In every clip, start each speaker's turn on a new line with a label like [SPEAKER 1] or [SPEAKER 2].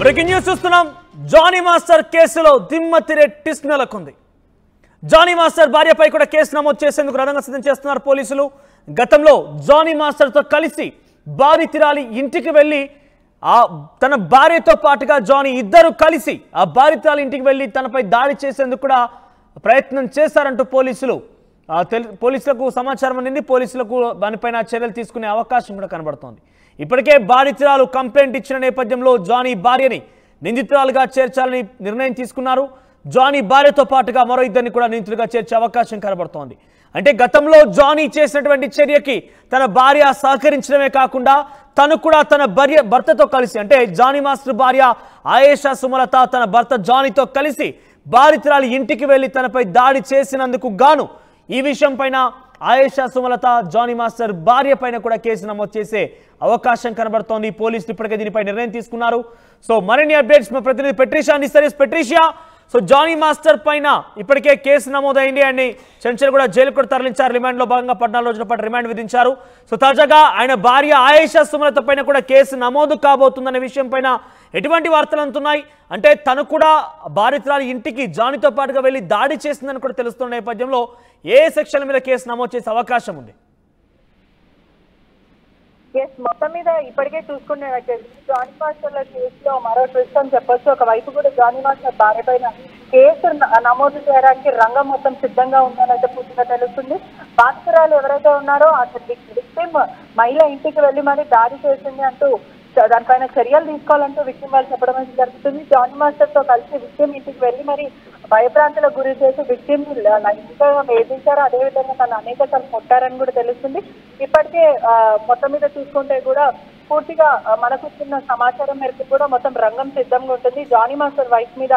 [SPEAKER 1] Breaking news చూస్తున్నాం. Johnny master కేసులో దిమ్మతిరే twist నెలకొంది. జానీ మాస్టర్ భార్యపై కూడా కేసు నమోదు చేసేందుకు రంగం సిద్ధం చేస్తున్నారు పోలీసులు. గతంలో జానీ మాస్టర్తో కలిసి బాధితురాలి ఇంటికి వెళ్ళి తన భార్యతో పాటుగా జానీ ఇద్దరు కలిసి ఆ బాధితురాలి ఇంటికి వెళ్ళి తనపై దాడి చేసేందుకు కూడా ప్రయత్నం చేశారంటూ పోలీసులకు సమాచారం అందింది. పోలీసులకు దానిపైన చర్యలు తీసుకునే అవకాశం కూడా కనబడుతోంది. ఇప్పటికే బాధితురాలు కంప్లైంట్ ఇచ్చిన నేపథ్యంలో జానీ భార్యని నిందితురాలుగా చేర్చాలని నిర్ణయం తీసుకున్నారు. జానీ భార్యతో పాటుగా మరో ఇద్దరిని కూడా నిందితులుగా చేర్చే అవకాశం కనబడుతోంది. అంటే గతంలో జానీ చేసినటువంటి చర్యకి తన భార్య సహకరించడమే కాకుండా తను కూడా తన భర్తతో కలిసి, అంటే జానీ మాస్టర్ భార్య ఆయేషా సుమలత తన భర్త జానీతో కలిసి బాధితురాలి ఇంటికి వెళ్లి తనపై దాడి చేసినందుకు గాను ఈ విషయం పైన ఆయేషా సుమలత జానీ మాస్టర్ భార్య పైన కూడా కేసు నమోదు చేసే అవకాశం కనబడుతోంది. పోలీసులు ఇప్పటికే దీనిపై నిర్ణయం తీసుకున్నారు. సో మరిన్ని అప్డేట్స్ మా ప్రతినిధి పెట్రిషియా అందిస్తారు. పెట్రిషియా, సో జానీ మాస్టర్ పైన ఇప్పటికే కేసు నమోదైంది అని చెంచల్ కూడా జైలు కూడా తరలించారు. రిమాండ్లో భాగంగా 14 రోజుల పాటు రిమాండ్ విధించారు. సో తాజాగా ఆయన భార్య ఆయేషా సుమలత పైన కూడా కేసు నమోదు కాబోతుందనే విషయం పైన ఎటువంటి వార్తలు అందుతున్నాయి? అంటే తను కూడా బాధితురాలి ఇంటికి జానీతో పాటుగా వెళ్ళి దాడి చేసిందని కూడా తెలుస్తున్న నేపథ్యంలో ఏ సెక్షన్ల మీద కేసు నమోదు చేసే అవకాశం ఉంది?
[SPEAKER 2] మొత్తం మీద ఇప్పటికే చూసుకున్నట్లయితే జానీ మాస్టర్ల కేసులో మరో ట్విస్ట్ అని చెప్పొచ్చు. ఒకవైపు కూడా జానీ మాస్టర్ భార్య పైన కేసు నమోదు చేయడానికి రంగం మొత్తం సిద్ధంగా ఉందని అయితే పూర్తిగా తెలుస్తుంది. బాధితురాలు ఎవరైతే ఉన్నారో అసలు విక్టిమ్ మహిళ ఇంటికి వెళ్ళి మరి దాడి చేసింది అంటూ దానిపైన చర్యలు తీసుకోవాలంటూ విక్టిమ్ వాళ్ళు చెప్పడం అయితే జరుగుతుంది. జానీ మాస్టర్ తో కలిసి విక్టిమ్ ఇంటికి వెళ్ళి మరి భయభ్రాంతులకు గురి చేసి విక్టిమ్ లైంగికంగా వేధించారు. అదేవిధంగా తను అనేక సార్లు కొట్టారని కూడా తెలుస్తుంది. ఇప్పటికే మొత్తం మీద చూసుకుంటే కూడా పూర్తిగా మనకు వచ్చిన సమాచారం మేరకు కూడా మొత్తం రంగం సిద్ధంగా ఉంటుంది. జానీ మాస్టర్ వైఫ్ మీద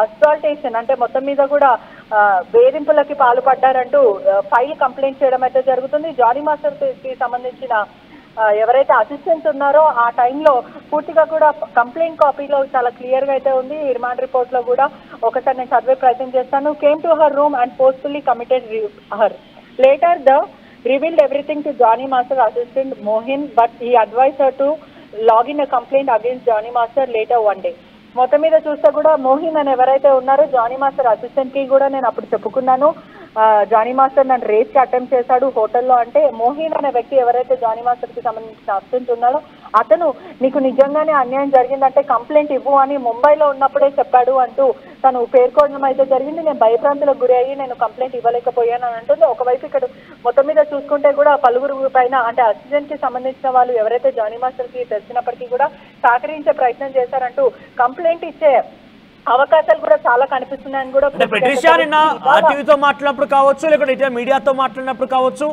[SPEAKER 2] అసాల్టేషన్ అంటే మొత్తం మీద కూడా వేధింపులకి పాల్పడ్డారంటూ ఫైల్ కంప్లైంట్ చేయడం అయితే జరుగుతుంది. జానీ మాస్టర్ కి సంబంధించిన ఎవరైతే అసిస్టెంట్స్ ఉన్నారో ఆ టైంలో పూర్తిగా కూడా కంప్లైంట్ కాపీలో చాలా క్లియర్ గా అయితే ఉంది. రిమాండ్ రిపోర్ట్ లో కూడా ఒకసారి నేను చదివే ప్రయత్నం చేస్తాను. Came to her room and forcefully committed her. Later the revealed everything to Johnny Master assistant Mohin, but he advised her to log in a complaint against Johnny Master later one day. మొత్తం మీద చూస్తే కూడా మోహిన్ అని ఎవరైతే ఉన్నారో Johnny master assistant కి కూడా నేను అప్పుడు చెప్పుకున్నాను, జానీ మాస్టర్ నన్ను రేస్ కి అటెంప్ట్ చేశాడు హోటల్లో అంటే, మోహిన్ అనే వ్యక్తి ఎవరైతే జానీ మాస్టర్ కి సంబంధించిన అసిస్టెంట్ ఉన్నాడో అతను నీకు నిజంగానే అన్యాయం జరిగిందంటే కంప్లైంట్ ఇవ్వు అని ముంబైలో ఉన్నప్పుడే చెప్పాడు అంటూ తను పేర్కొనడం అయితే జరిగింది. నేను భయభ్రాంతులకు గురి అయ్యి నేను కంప్లైంట్ ఇవ్వలేకపోయాను అని అంటుంది. ఒకవైపు ఇక్కడ మొత్తం మీద చూసుకుంటే కూడా పలువురు పైన అంటే అసిస్టెంట్ కి సంబంధించిన వాళ్ళు ఎవరైతే జానీ మాస్టర్ కి తెలిసినప్పటికీ కూడా సహకరించే ప్రయత్నం చేశారంటూ కంప్లైంట్ ఇచ్చే అవకాశాలు కూడా చాలా కనిపిస్తున్నాయని కూడా
[SPEAKER 1] టీవీతో మాట్లాడినప్పుడు కావచ్చు, లేకపోతే మీడియాతో మాట్లాడినప్పుడు కావచ్చు,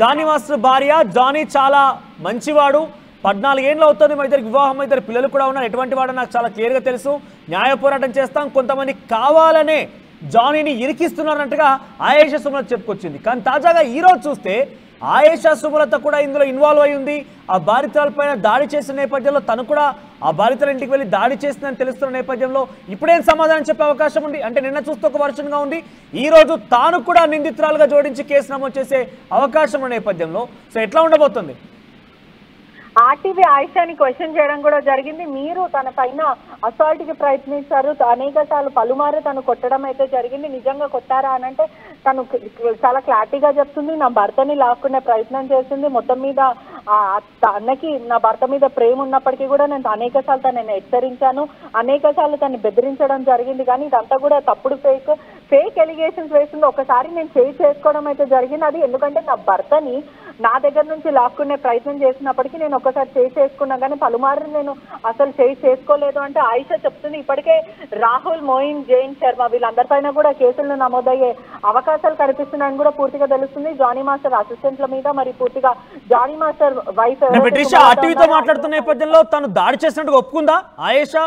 [SPEAKER 1] జానీ మాస్టర్ భార్య జానీ చాలా మంచివాడు, 14 ఏళ్ళు అవుతుంది, మా ఇద్దరికి వివాహం, ఇద్దరు పిల్లలు కూడా ఉన్నారు, ఎటువంటి వాడు నాకు చాలా క్లియర్గా తెలుసు, న్యాయ పోరాటం చేస్తాం, కొంతమంది కావాలనే జానీని ఇరికిస్తున్నారన్నట్టుగా ఆయేషా సుమలత చెప్పుకొచ్చింది. కానీ తాజాగా ఈరోజు చూస్తే ఆయేషా సుమలత కూడా ఇందులో ఇన్వాల్వ్ అయి ఉంది. ఆ బాధితులపైన దాడి చేసిన నేపథ్యంలో తను కూడా ఆ బాధితుల ఇంటికి వెళ్ళి దాడి చేసిందని తెలుస్తున్న నేపథ్యంలో ఇప్పుడేం సమాధానం చెప్పే అవకాశం ఉంది? అంటే నిన్న చూస్తే ఒక వర్షన్గా ఉంది, ఈ రోజు తాను కూడా నిందితురాలుగా జోడించి కేసు నమోదు చేసే అవకాశం ఉన్న నేపథ్యంలో సో ఎట్లా ఉండబోతుంది?
[SPEAKER 2] ఆర్టీవీ ఆయిషాని క్వశ్చన్ చేయడం కూడా జరిగింది. మీరు తన పైన అసాల్ట్ కి ప్రయత్నించారు, అనేక సార్లు పలుమారు తను కొట్టడం అయితే జరిగింది, నిజంగా కొట్టారా అని అంటే తను చాలా క్లారిటీగా చెప్తుంది, నా భర్తని లాక్కునే ప్రయత్నం చేసింది. మొత్తం మీద తనకి నా భర్త మీద ప్రేమ ఉన్నప్పటికీ కూడా నేను అనేక సార్లు తనని హెచ్చరించాను, అనేక సార్లు తనని బెదిరించడం జరిగింది. కానీ ఇదంతా కూడా తప్పుడు ఫేక్ ఎలిగేషన్స్ వేసింది. ఒకసారి నేను చేయి చేసుకోవడం అయితే జరిగింది, అది ఎందుకంటే నా భర్తని నా దగ్గర నుంచి లాక్కునే ప్రయత్నం చేసినప్పటికీ నేను ఒకసారి చేయి చేసుకున్నా కానీ పలుమారు నేను అసలు చేయి చేసుకోలేదు అంటే ఆయిషా చెప్తుంది. ఇప్పటికే రాహుల్, మోయిన్, జైన్ శర్మ వీళ్ళందరిపైన కూడా కేసులు నమోదయ్యే అవకాశాలు కనిపిస్తున్నాయని కూడా పూర్తిగా తెలుస్తుంది. జానీ మాస్టర్ అసిస్టెంట్ల మీద మరి పూర్తిగా జానీ మాస్టర్ వైఫ్
[SPEAKER 1] టీవీతో మాట్లాడుతున్న నేపథ్యంలో తను దాడి చేసినట్టుగా ఒప్పుకుందా ఆయేషా?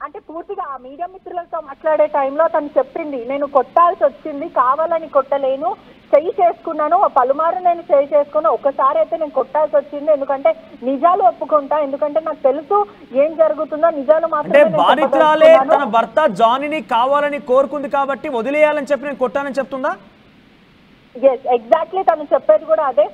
[SPEAKER 2] అంటే పూర్తిగా ఆ మీడియా మిత్రులతో మాట్లాడే టైంలో తను చెప్పింది, నేను కొట్టాల్సి వచ్చింది, కావాలని కొట్టలేను, చేయి చేసుకున్నాను, పలుమారు నేను చేయి చేసుకున్నా, ఒకసారి అయితే నేను కొట్టాల్సి వచ్చింది, ఎందుకంటే నిజాలు ఒప్పుకుంటా, ఎందుకంటే నాకు తెలుసు ఏం జరుగుతుందో, నిజాలు మాత్రమే.
[SPEAKER 1] బాధితురాలే తన భర్త జానీని కావాలని కోరుకుంది కాబట్టి వదిలేయాలని చెప్పి నేను కొట్టానని చెప్తుందా?
[SPEAKER 2] ఎస్ ఎగ్జాక్ట్లీ తను చెప్పేది కూడా అదే.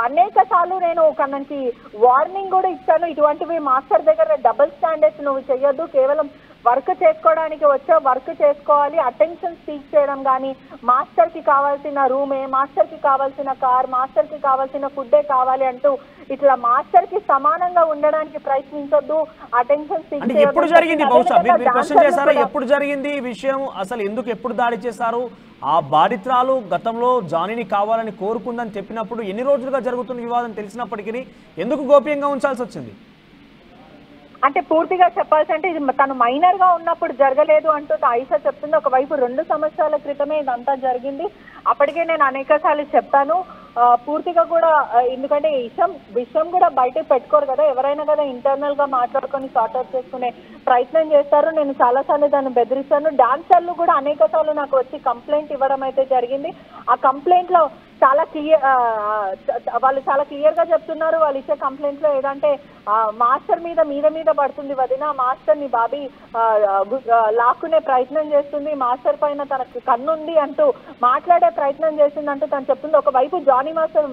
[SPEAKER 2] అనేక సార్లు నేను తనకి వార్నింగ్ కూడా ఇచ్చాను, ఇటువంటివి మాస్టర్ దగ్గర డబుల్ స్టాండర్డ్స్ నువ్వు చెయ్యొద్దు, కేవలం వర్క్ చేసుకోవడానికి వచ్చా వర్క్ చేసుకోవాలి, అటెన్షన్ సీక్ చేయడం కానీ, మాస్టర్ కి కావాల్సిన రూమే, మాస్టర్ కి కావాల్సిన కార్, మాస్టర్ కి కావాల్సిన ఫుడ్డే కావాలి అంటూ ఇట్లా మాస్టర్ కి సమానంగా ఉండడానికి ప్రయత్నించొద్దు, అటెన్షన్ సీక్
[SPEAKER 1] అంటే ఎప్పుడు జరిగింది బహుశా మీరు క్వశ్చన్ చేశారా? ఎప్పుడు జరిగింది ఈ విషయం? అసలు ఎందుకు ఎప్పుడు దాడి చేశారు? ఆ బాధితురాలు గతంలో జానీని కావాలని కోరుకుందని చెప్పినప్పుడు ఎన్ని రోజులుగా జరుగుతున్న వివాదం తెలిసినప్పటికీ ఎందుకు గోప్యంగా ఉంచాల్సి వచ్చింది?
[SPEAKER 2] అంటే పూర్తిగా చెప్పాల్సి అంటే ఇది తను మైనర్ గా ఉన్నప్పుడు జరగలేదు అంటూ ఆయిషా చెప్తుంది. ఒకవైపు 2 సంవత్సరాల క్రితమే ఇదంతా జరిగింది. అప్పటికే నేను అనేక సార్లు చెప్పాను, పూర్తిగా కూడా ఎందుకంటే విషయం కూడా బయట పెట్టుకోరు కదా, ఎవరైనా కదా ఇంటర్నల్ గా మాట్లాడుకొని సార్ట్ అవుట్ చేసుకునే ప్రయత్నం చేస్తారు. నేను చాలా సార్లు దాన్ని బెదిరిస్తాను. డాన్సర్లు కూడా అనేక సార్లు నాకు వచ్చి కంప్లైంట్ ఇవ్వడం అయితే జరిగింది. ఆ కంప్లైంట్ లో వాళ్ళు చాలా క్లియర్ గా చెప్తున్నారు. వాళ్ళు ఇచ్చే కంప్లైంట్ లో ఏదంటే మాస్టర్ మీద పడుతుంది వదిన, మాస్టర్ ని బాబీ లాక్కునే ప్రయత్నం చేస్తుంది, మాస్టర్ పైన తనకు కన్నుంది అంటూ మాట్లాడే ప్రయత్నం చేసిందంటూ తను చెప్తుంది. ఒకవైపు జానీ మాస్టర్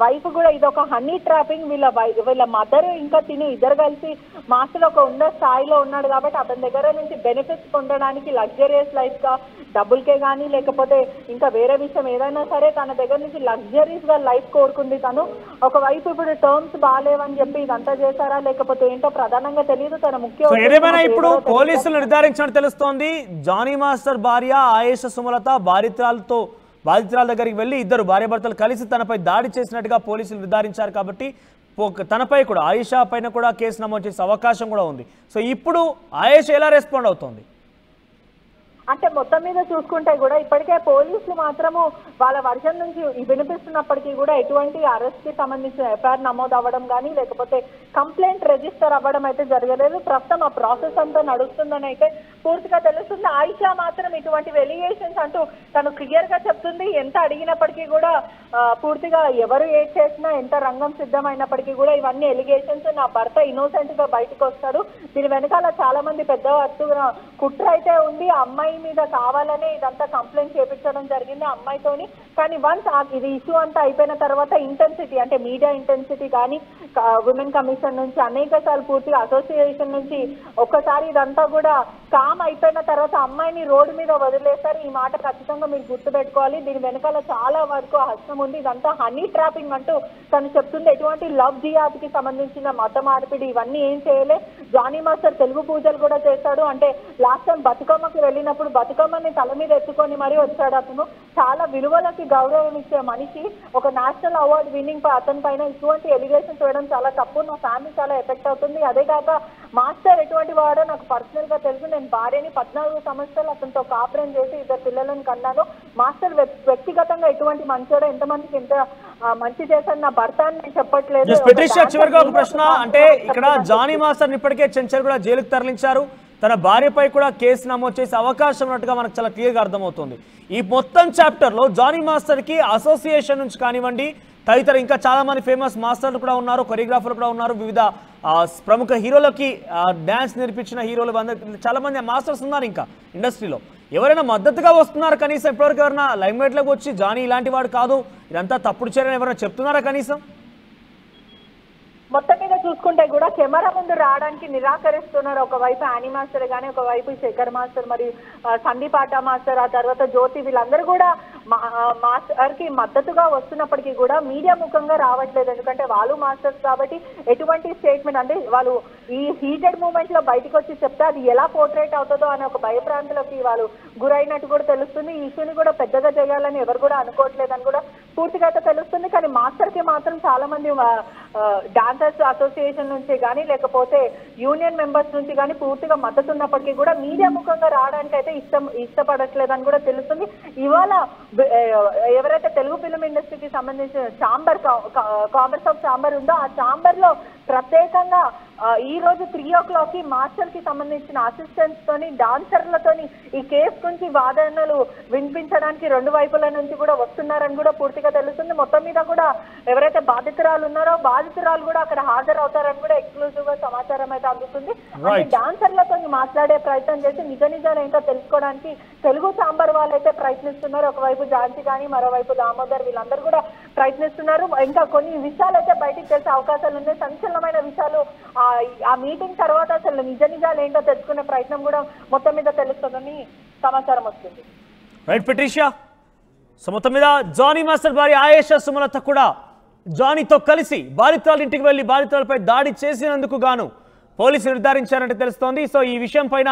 [SPEAKER 2] వైఫ్ కూడా ఇది ఒక హనీ ట్రాపింగ్, వీళ్ళ మదర్ ఇంకా తిని ఇద్దరు కలిసి మాస్టర్ ఒక ఉన్న స్థాయిలో ఉన్నాడు కాబట్టి అతని దగ్గర నుంచి బెనిఫిట్స్ పొందడానికి లగ్జరియస్ లైఫ్ గా డబ్బులకే కానీ లేకపోతే ఇంకా వేరే విషయం ఏదైనా సరే తన దగ్గర నుంచి లగ్జరీస్ గా లైఫ్ కోరుకుంది తను. ఒకవైపు ఇప్పుడు టర్మ్స్ బాగాలేవని చెప్పి ఇదంతా చేశారా లేకపోతే ఏంటో ప్రధానంగా తెలియదు. తన
[SPEAKER 1] ఏదేమైనా ఇప్పుడు పోలీసులు నిర్ధారించినట్టు తెలుస్తోంది, జానీ మాస్టర్ భార్య ఆయేషా సుమలత బాధితురాల దగ్గరికి వెళ్లి ఇద్దరు భార్యాభర్తలు కలిసి తనపై దాడి చేసినట్టుగా పోలీసులు నిర్ధారించారు. కాబట్టి తనపై కూడా ఆయేషా పైన కూడా కేసు నమోదు చేసే అవకాశం కూడా ఉంది. సో ఇప్పుడు ఆయేషా ఎలా రెస్పాండ్ అవుతోంది?
[SPEAKER 2] అంటే మొత్తం మీద చూసుకుంటే కూడా ఇప్పటికే పోలీసులు మాత్రము వాళ్ళ వర్షన్ నుంచి వినిపిస్తున్నప్పటికీ కూడా ఎటువంటి అరెస్ట్ కి సంబంధించిన ఎఫ్ఐఆర్ నమోదు అవ్వడం కానీ లేకపోతే కంప్లైంట్ రిజిస్టర్ అవ్వడం అయితే జరగలేదు. ప్రస్తుతం ఆ ప్రాసెస్ అంతా నడుస్తుందని అయితే పూర్తిగా తెలుస్తుంది. ఆయిషా మాత్రం ఇటువంటి ఎలిగేషన్స్ అంటూ తను క్లియర్ గా చెప్తుంది. ఎంత అడిగినప్పటికీ కూడా పూర్తిగా ఎవరు ఏం చేసినా ఎంత రంగం సిద్ధమైనప్పటికీ కూడా ఇవన్నీ ఎలిగేషన్స్, నా భర్త ఇన్నోసెంట్ గా బయటకు వస్తాడు, దీని వెనకాల చాలా మంది పెద్ద ఎత్తున కుట్ర అయితే ఉంది, ఆ అమ్మాయి మీద కావాలనే ఇదంతా కంప్లైంట్ చేపించడం జరిగింది అమ్మాయితోని. కానీ వన్స్ ఇది ఇష్యూ అంతా అయిపోయిన తర్వాత ఇంటెన్సిటీ అంటే మీడియా ఇంటెన్సిటీ కానీ ఉమెన్ కమిషన్ నుంచి అనేక సార్లు పూర్తిగా అసోసియేషన్ నుంచి ఒక్కసారి ఇదంతా కూడా కామ్ అయిపోయిన తర్వాత అమ్మాయిని రోడ్డు మీద వదిలేస్తారు. ఈ మాట ఖచ్చితంగా మీరు గుర్తుపెట్టుకోవాలి. దీని వెనకాల చాలా వరకు హస్తం ఉంది. ఇదంతా హనీ ట్రాపింగ్ అంటూ తను చెప్తుంది. ఎటువంటి లవ్ జియాద్ కి సంబంధించిన మత మార్పిడి ఇవన్నీ ఏం చేయలే. జానీ మాస్టర్ తెలుగు పూజలు కూడా చేస్తాడు. అంటే లాస్ట్ టైం బతుకమ్మకి వెళ్ళినప్పుడు బతుకమ్మని తల మీద ఎత్తుకొని మరీ వచ్చాడు. అతను చాలా విలువలకి గౌరవం ఇచ్చే మనిషి. ఒక నేషనల్ అవార్డు విన్నింగ్ అతని పైన ఇటువంటి ఎలిగేషన్స్ వేయడం చాలా తప్పు. నా ఫ్యామిలీ చాలా ఎఫెక్ట్ అవుతుంది. అదే కాక మాస్టర్ ఎటువంటి వాడో నాకు పర్సనల్ గా తెలుసు. నేను భార్యని 14 సంవత్సరాలు అతనితో కాపురం చేసి 2 పిల్లలను కన్నాను. మాస్టర్ వ్యక్తిగతంగా ఎటువంటి మంచోడో ఎంతమందికి ఎంత మంచి చేశాను నా భర్త అని నేను చెప్పట్లేదు.
[SPEAKER 1] చివరిగా ఒక ప్రశ్న, అంటే ఇక్కడ జానీ మాస్టర్ ఇప్పటికే చెంచల్గూడ జైలుకు తరలించారు. తన భార్యపై కూడా కేసు నమోదు చేసే అవకాశం ఉన్నట్టుగా మనకు చాలా క్లియర్గా అర్థమవుతుంది. ఈ మొత్తం చాప్టర్లో జానీ మాస్టర్కి అసోసియేషన్ నుంచి కానివ్వండి, తదితర ఇంకా చాలా మంది ఫేమస్ మాస్టర్లు కూడా ఉన్నారు, కొరియోగ్రాఫర్లు కూడా ఉన్నారు, వివిధ ప్రముఖ హీరోలకి డ్యాన్స్ నేర్పించిన హీరోలు చాలా మంది మాస్టర్స్ ఉన్నారు. ఇంకా ఇండస్ట్రీలో ఎవరైనా మద్దతుగా వస్తున్నారు కనీసం? ఇప్పటివరకు ఎవరైనా లైమ్లైట్లోకి వచ్చి జానీ ఇలాంటి వాడు కాదు, ఇదంతా తప్పుడు చర్యని ఎవరైనా చెప్తున్నారా కనీసం?
[SPEAKER 2] మొత్తం మీద చూసుకుంటే కూడా కెమెరా ముందు రావడానికి నిరాకరిస్తున్నారు. ఒకవైపు యానీ మాస్టర్ కానీ, ఒకవైపు శేఖర్ మాస్టర్, మరియు సందీప్ ఆటా మాస్టర్, ఆ తర్వాత జ్యోతి, వీళ్ళందరూ కూడా మాస్టర్ కి మద్దతుగా వస్తున్నప్పటికీ కూడా మీడియా ముఖంగా రావట్లేదు. ఎందుకంటే వాళ్ళు మాస్టర్స్ కాబట్టి ఎటువంటి స్టేట్మెంట్ అంటే వాళ్ళు ఈ హీటెడ్ మూమెంట్ లో బయటకు వచ్చి చెప్తే అది ఎలా పోర్ట్రేట్ అవుతుందో అనే ఒక భయప్రాంతులకి వాళ్ళు గురైనట్టు కూడా తెలుస్తుంది. ఈ ఇష్యూని కూడా పెద్దగా చేయాలని ఎవరు కూడా అనుకోవట్లేదని కూడా పూర్తిగా అయితే తెలుస్తుంది. కానీ మాస్టర్ కి మాత్రం చాలా మంది డాన్సర్స్ అసోసియేషన్ నుంచి కానీ లేకపోతే యూనియన్ మెంబర్స్ నుంచి కానీ పూర్తిగా మద్దతు ఉన్నప్పటికీ కూడా మీడియా ముఖంగా రావడానికి అయితే ఇష్టపడట్లేదని కూడా తెలుస్తుంది. ఇవాళ ఎవరైతే తెలుగు ఫిల్మ్ ఇండస్ట్రీకి సంబంధించిన ఛాంబర్, కామర్స్ ఆఫ్ ఛాంబర్ ఉందో ఆ ఛాంబర్ లో ప్రత్యేకంగా ఈ రోజు 3 o'clock కి మార్షల్ కి సంబంధించిన అసిస్టెంట్స్ తోని డాన్సర్లతోని ఈ కేసు గురించి వాదనలు వినిపించడానికి రెండు వైపుల నుంచి కూడా వస్తున్నారని కూడా పూర్తిగా తెలుస్తుంది. మొత్తం మీద కూడా ఎవరైతే బాధితురాలు ఉన్నారో బాధితురాలు కూడా అక్కడ హాజరవుతారని కూడా ఎక్స్క్లూజివ్ గా సమాచారం అయితే అందుతుంది. అంటే డాన్సర్లతో మాట్లాడే ప్రయత్నం చేసి నిజాలు ఏంటో తెలుసుకోవడానికి తెలుగు చాంబర్ వాళ్ళైతే ప్రయత్నిస్తున్నారు. ఒకవైపు ఝాన్సీ కానీ మరోవైపు దామోదర్ వీళ్ళందరూ కూడా ప్రయత్నిస్తున్నారు. ఇంకా కొన్ని విషయాలు అయితే బయటికి తెలిసే అవకాశాలు ఉన్నాయి. సంచలనమైన విషయాలు ఆ మీటింగ్ తర్వాత అసలు నిజాలు ఏంటో తెలుసుకునే ప్రయత్నం కూడా మొత్తం మీద తెలుస్తుందని సమాచారం వస్తుంది.
[SPEAKER 1] రైట్ పెట్రిషియా, సో మొత్తం మీద జానీ మాస్టర్ భార్య ఆయేషా సుమలత కూడా జానీతో కలిసి బాధితురాలు ఇంటికి వెళ్లి బాధితురాలపై దాడి చేసినందుకు గాను పోలీసులు నిర్ధారించారంటే తెలుస్తోంది. సో ఈ విషయం పైన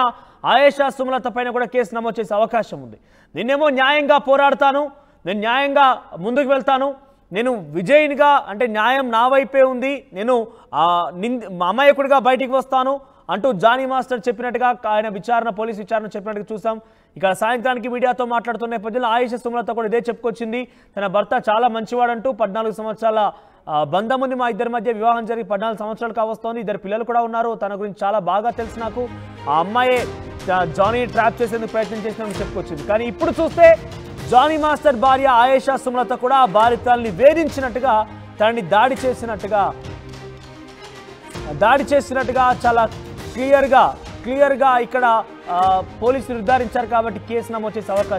[SPEAKER 1] ఆయేషా సుమలత పైన కూడా కేసు నమోదు చేసే అవకాశం ఉంది. నిన్నేమో న్యాయంగా పోరాడతాను, నేను న్యాయంగా ముందుకు వెళ్తాను, నేను విజయినిగా అంటే న్యాయం నా వైపే ఉంది, నేను అమాయకుడిగా బయటికి వస్తాను అంటూ జానీ మాస్టర్ చెప్పినట్టుగా ఆయన పోలీసు విచారణ చెప్పినట్టుగా చూసాం. ఇక సాయంత్రానికి మీడియాతో మాట్లాడుతున్న నేపథ్యంలో ఆయేషా సుమలత కూడా ఇదే చెప్పుకొచ్చింది. తన భర్త చాలా మంచివాడంటూ 14 సంవత్సరాల బంధం ఉంది మా ఇద్దరి మధ్య, వివాహం జరిగి 14 సంవత్సరాలు కావస్తోంది, 2 పిల్లలు కూడా ఉన్నారు, తన గురించి చాలా బాగా తెలుసు నాకు, ఆ అమ్మాయే జానీ ట్రాప్ చేసేందుకు ప్రయత్నం చేసినందుకు చెప్పుకొచ్చింది. కానీ ఇప్పుడు చూస్తే జానీ మాస్టర్ భార్య ఆయేషా సుమలత కూడా ఆ బాధితుల్ని వేధించినట్టుగా తనని దాడి చేసినట్టుగా చాలా క్లియర్గా ఇక్కడ పోలీసులు నిర్ధారించారు. కాబట్టి కేసు నమోదు చేసే అవకాశం